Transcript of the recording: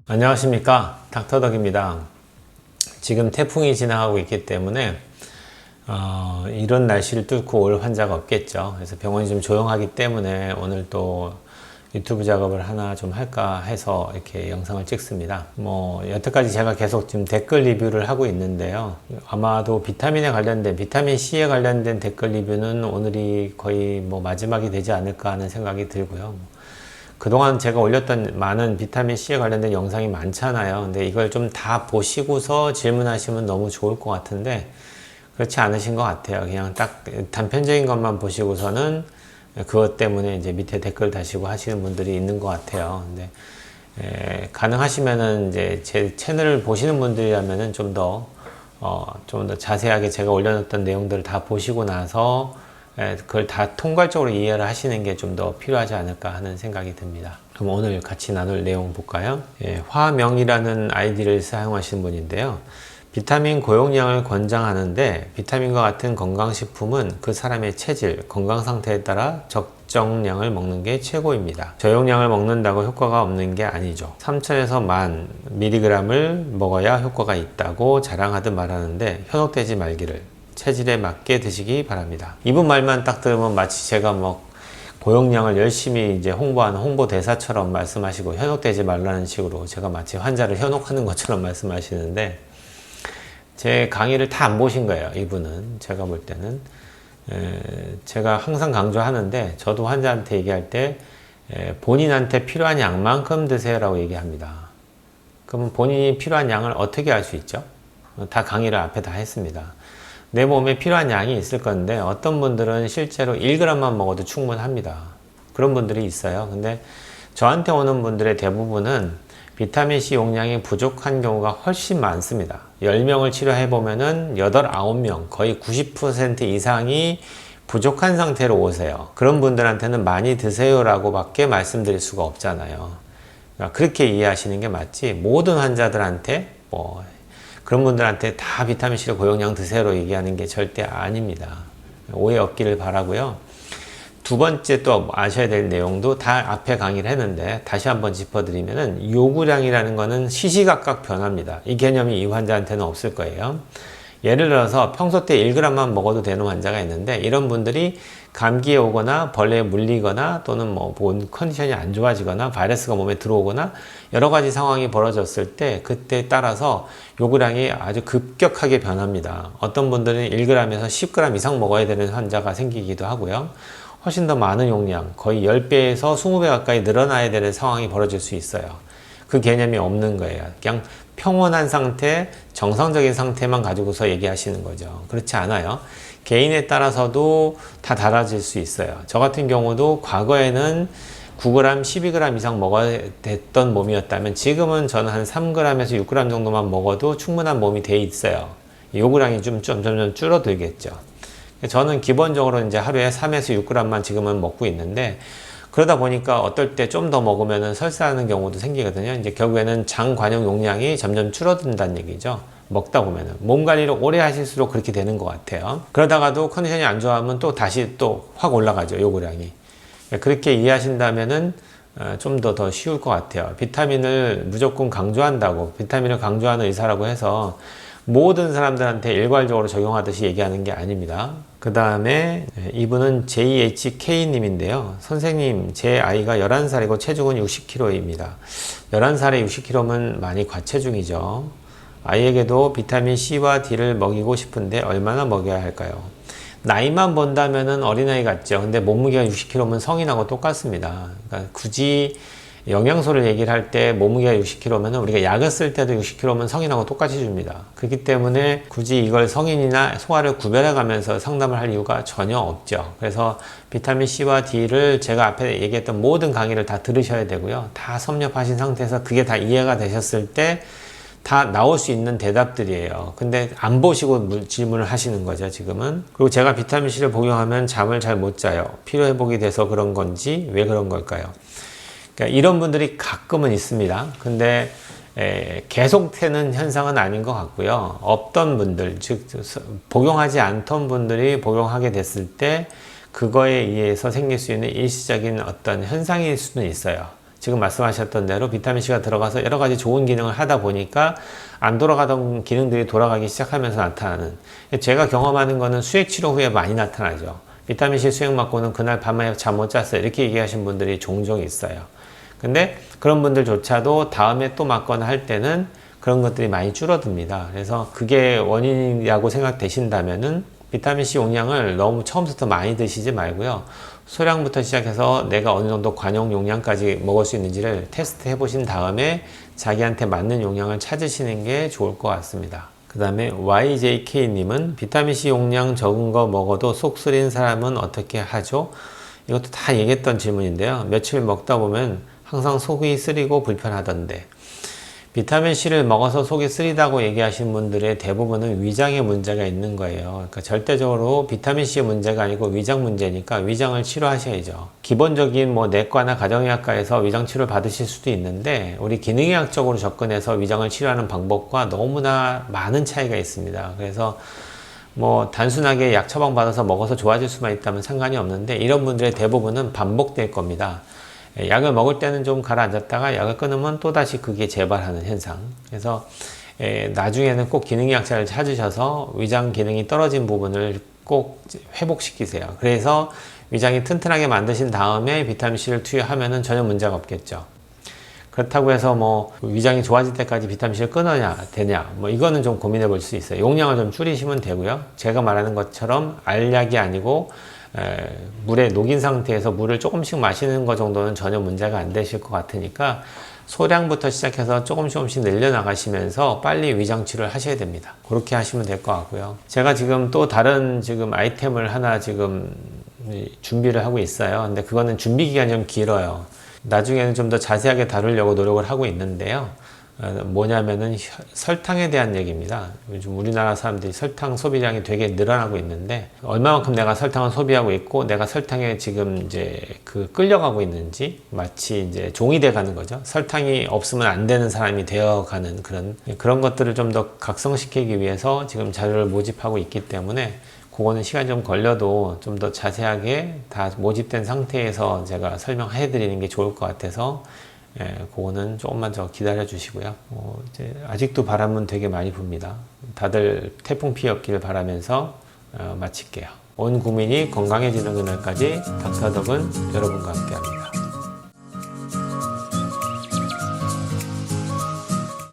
안녕하십니까, 닥터덕입니다. 지금 태풍이 지나가고 있기 때문에 이런 날씨를 뚫고 올 환자가 없겠죠. 그래서 병원이 좀 조용하기 때문에 오늘 또 유튜브 작업을 하나 좀 할까 해서 이렇게 영상을 찍습니다. 여태까지 제가 계속 지금 댓글 리뷰를 하고 있는데요. 아마도 비타민에 관련된, 비타민 C에 관련된 댓글 리뷰는 오늘이 거의 마지막이 되지 않을까 하는 생각이 들고요. 그동안 제가 올렸던 많은 비타민 C에 관련된 영상이 많잖아요. 근데 이걸 좀 다 보시고서 질문하시면 너무 좋을 것 같은데 그렇지 않으신 것 같아요. 그냥 딱 단편적인 것만 보시고서는 그것 때문에 이제 밑에 댓글 다시고 하시는 분들이 있는 것 같아요. 근데 가능하시면은 이제 제 채널을 보시는 분들이라면은 좀 더 자세하게 제가 올려놨던 내용들을 다 보시고 나서 그걸 다 통괄적으로 이해를 하시는 게 좀 더 필요하지 않을까 하는 생각이 듭니다. 그럼 오늘 같이 나눌 내용 볼까요? 화명이라는 아이디를 사용하시는 분인데요. 비타민 고용량을 권장하는데 비타민과 같은 건강식품은 그 사람의 체질, 건강 상태에 따라 적정량을 먹는 게 최고입니다. 저용량을 먹는다고 효과가 없는 게 아니죠. 3000에서 10,000 mg을 먹어야 효과가 있다고 자랑하듯 말하는데 현혹되지 말기를. 체질에 맞게 드시기 바랍니다. 이분 말만 딱 들으면 마치 제가 고용량을 열심히 이제 홍보하는 홍보대사처럼 말씀하시고 현혹되지 말라는 식으로 제가 마치 환자를 현혹하는 것처럼 말씀하시는데 제 강의를 다 안 보신 거예요. 이분은 제가 볼 때는 제가 항상 강조하는데 저도 환자한테 얘기할 때 본인한테 필요한 양만큼 드세요라고 얘기합니다. 그러면 본인이 필요한 양을 어떻게 알 수 있죠? 다 강의를 앞에 다 했습니다. 내 몸에 필요한 양이 있을 건데 어떤 분들은 실제로 1g만 먹어도 충분합니다. 그런 분들이 있어요. 근데 저한테 오는 분들의 대부분은 비타민C 용량이 부족한 경우가 훨씬 많습니다. 10명을 치료해 보면은 8, 9명, 거의 90% 이상이 부족한 상태로 오세요. 그런 분들한테는 많이 드세요라고 밖에 말씀드릴 수가 없잖아요. 그러니까 그렇게 이해하시는 게 맞지, 모든 환자들한테 그런 분들한테 다 비타민C를 고용량 드세요로 얘기하는 게 절대 아닙니다. 오해 없기를 바라고요. 두 번째 또 아셔야 될 내용도 다 앞에 강의를 했는데 다시 한번 짚어드리면은 요구량이라는 거는 시시각각 변합니다. 이 개념이 이 환자한테는 없을 거예요. 예를 들어서 평소 때 1g만 먹어도 되는 환자가 있는데 이런 분들이 감기에 오거나 벌레에 물리거나 또는 몸 컨디션이 안 좋아지거나 바이러스가 몸에 들어오거나 여러 가지 상황이 벌어졌을 때 그때 따라서 요구량이 아주 급격하게 변합니다. 어떤 분들은 1g에서 10g 이상 먹어야 되는 환자가 생기기도 하고요. 훨씬 더 많은 용량, 거의 10배에서 20배 가까이 늘어나야 되는 상황이 벌어질 수 있어요. 그 개념이 없는 거예요. 그냥 평온한 상태, 정상적인 상태만 가지고서 얘기하시는 거죠. 그렇지 않아요. 개인에 따라서도 다 달라질 수 있어요. 저 같은 경우도 과거에는 9g, 12g 이상 먹어야 됐던 몸이었다면 지금은 저는 한 3g에서 6g 정도만 먹어도 충분한 몸이 돼 있어요. 요구량이 좀 점점 줄어들겠죠. 저는 기본적으로 이제 하루에 3에서 6g만 지금은 먹고 있는데 그러다 보니까 어떨 때 좀 더 먹으면 설사하는 경우도 생기거든요. 이제 결국에는 장 관용 용량이 점점 줄어든다는 얘기죠. 먹다 보면은 몸 관리를 오래 하실수록 그렇게 되는 것 같아요. 그러다가도 컨디션이 안 좋아하면 또 다시 또 확 올라가죠, 요구량이. 그렇게 이해하신다면은 좀 더 쉬울 것 같아요. 비타민을 무조건 강조한다고, 비타민을 강조하는 의사라고 해서 모든 사람들한테 일괄적으로 적용하듯이 얘기하는 게 아닙니다. 그 다음에 이분은 JHK님인데요. 선생님, 제 아이가 11살이고 체중은 60kg입니다. 11살에 60kg면 많이 과체중이죠. 아이에게도 비타민C와 D를 먹이고 싶은데 얼마나 먹여야 할까요? 나이만 본다면 어린아이 같죠. 근데 몸무게가 60kg면 성인하고 똑같습니다. 그러니까 굳이 영양소를 얘기를 할 때 몸무게가 60kg면 우리가 약을 쓸 때도 60kg면 성인하고 똑같이 줍니다. 그렇기 때문에 굳이 이걸 성인이나 소아를 구별해 가면서 상담을 할 이유가 전혀 없죠. 그래서 비타민C와 D를 제가 앞에 얘기했던 모든 강의를 다 들으셔야 되고요. 다 섭렵하신 상태에서 그게 다 이해가 되셨을 때 다 나올 수 있는 대답들이에요. 근데 안 보시고 질문을 하시는 거죠, 지금은. 그리고 제가 비타민C를 복용하면 잠을 잘 못 자요. 피로회복이 돼서 그런 건지 왜 그런 걸까요? 그러니까 이런 분들이 가끔은 있습니다. 근데 계속되는 현상은 아닌 것 같고요. 없던 분들, 즉 복용하지 않던 분들이 복용하게 됐을 때 그거에 의해서 생길 수 있는 일시적인 어떤 현상일 수는 있어요. 지금 말씀하셨던 대로 비타민C가 들어가서 여러 가지 좋은 기능을 하다 보니까 안 돌아가던 기능들이 돌아가기 시작하면서 나타나는, 제가 경험하는 거는 수액 치료 후에 많이 나타나죠. 비타민C 수액 맞고는 그날 밤에 잠 못 잤어요, 이렇게 얘기하신 분들이 종종 있어요. 근데 그런 분들조차도 다음에 또 맞거나 할 때는 그런 것들이 많이 줄어듭니다. 그래서 그게 원인이라고 생각되신다면은 비타민C 용량을 너무 처음부터 많이 드시지 말고요, 소량부터 시작해서 내가 어느 정도 관용 용량까지 먹을 수 있는지를 테스트 해 보신 다음에 자기한테 맞는 용량을 찾으시는 게 좋을 것 같습니다. 그 다음에 YJK님은 비타민C 용량 적은 거 먹어도 속 쓰린 사람은 어떻게 하죠? 이것도 다 얘기했던 질문인데요. 며칠 먹다 보면 항상 속이 쓰리고 불편하던데, 비타민C를 먹어서 속이 쓰리다고 얘기하시는 분들의 대부분은 위장에 문제가 있는 거예요. 그러니까 절대적으로 비타민C의 문제가 아니고 위장 문제니까 위장을 치료하셔야죠. 기본적인 뭐 내과나 가정의학과에서 위장 치료를 받으실 수도 있는데, 우리 기능의학적으로 접근해서 위장을 치료하는 방법과 너무나 많은 차이가 있습니다. 그래서 뭐 단순하게 약 처방 받아서 먹어서 좋아질 수만 있다면 상관이 없는데, 이런 분들의 대부분은 반복될 겁니다. 약을 먹을 때는 좀 가라앉았다가 약을 끊으면 또다시 그게 재발하는 현상. 그래서 나중에는 꼭 기능의학자를 찾으셔서 위장 기능이 떨어진 부분을 꼭 회복시키세요. 그래서 위장이 튼튼하게 만드신 다음에 비타민C를 투여하면은 전혀 문제가 없겠죠. 그렇다고 해서 뭐 위장이 좋아질 때까지 비타민C를 끊어야 되냐, 뭐 이거는 좀 고민해 볼 수 있어요. 용량을 좀 줄이시면 되고요. 제가 말하는 것처럼 알약이 아니고 물에 녹인 상태에서 물을 조금씩 마시는 것 정도는 전혀 문제가 안 되실 것 같으니까 소량부터 시작해서 조금씩 늘려나가시면서 빨리 위장 치료를 하셔야 됩니다. 그렇게 하시면 될 것 같고요. 제가 지금 또 다른 아이템을 하나 준비를 하고 있어요. 근데 그거는 준비 기간이 좀 길어요. 나중에는 좀 더 자세하게 다루려고 노력을 하고 있는데요. 뭐냐면은 설탕에 대한 얘기입니다. 요즘 우리나라 사람들이 설탕 소비량이 되게 늘어나고 있는데, 얼마만큼 내가 설탕을 소비하고 있고 내가 설탕에 지금 이제 끌려가고 있는지, 마치 이제 종이 돼 가는 거죠. 설탕이 없으면 안 되는 사람이 되어 가는 그런 것들을 좀 더 각성시키기 위해서 지금 자료를 모집하고 있기 때문에, 그거는 시간이 좀 걸려도 좀 더 자세하게 다 모집된 상태에서 제가 설명해 드리는 게 좋을 것 같아서, 그거는 조금만 더 기다려 주시고요. 이제 아직도 바람은 되게 많이 붑니다. 다들 태풍 피해 없기를 바라면서 마칠게요. 온 국민이 건강해지는 그날까지 닥터덕은 여러분과 함께 합니다.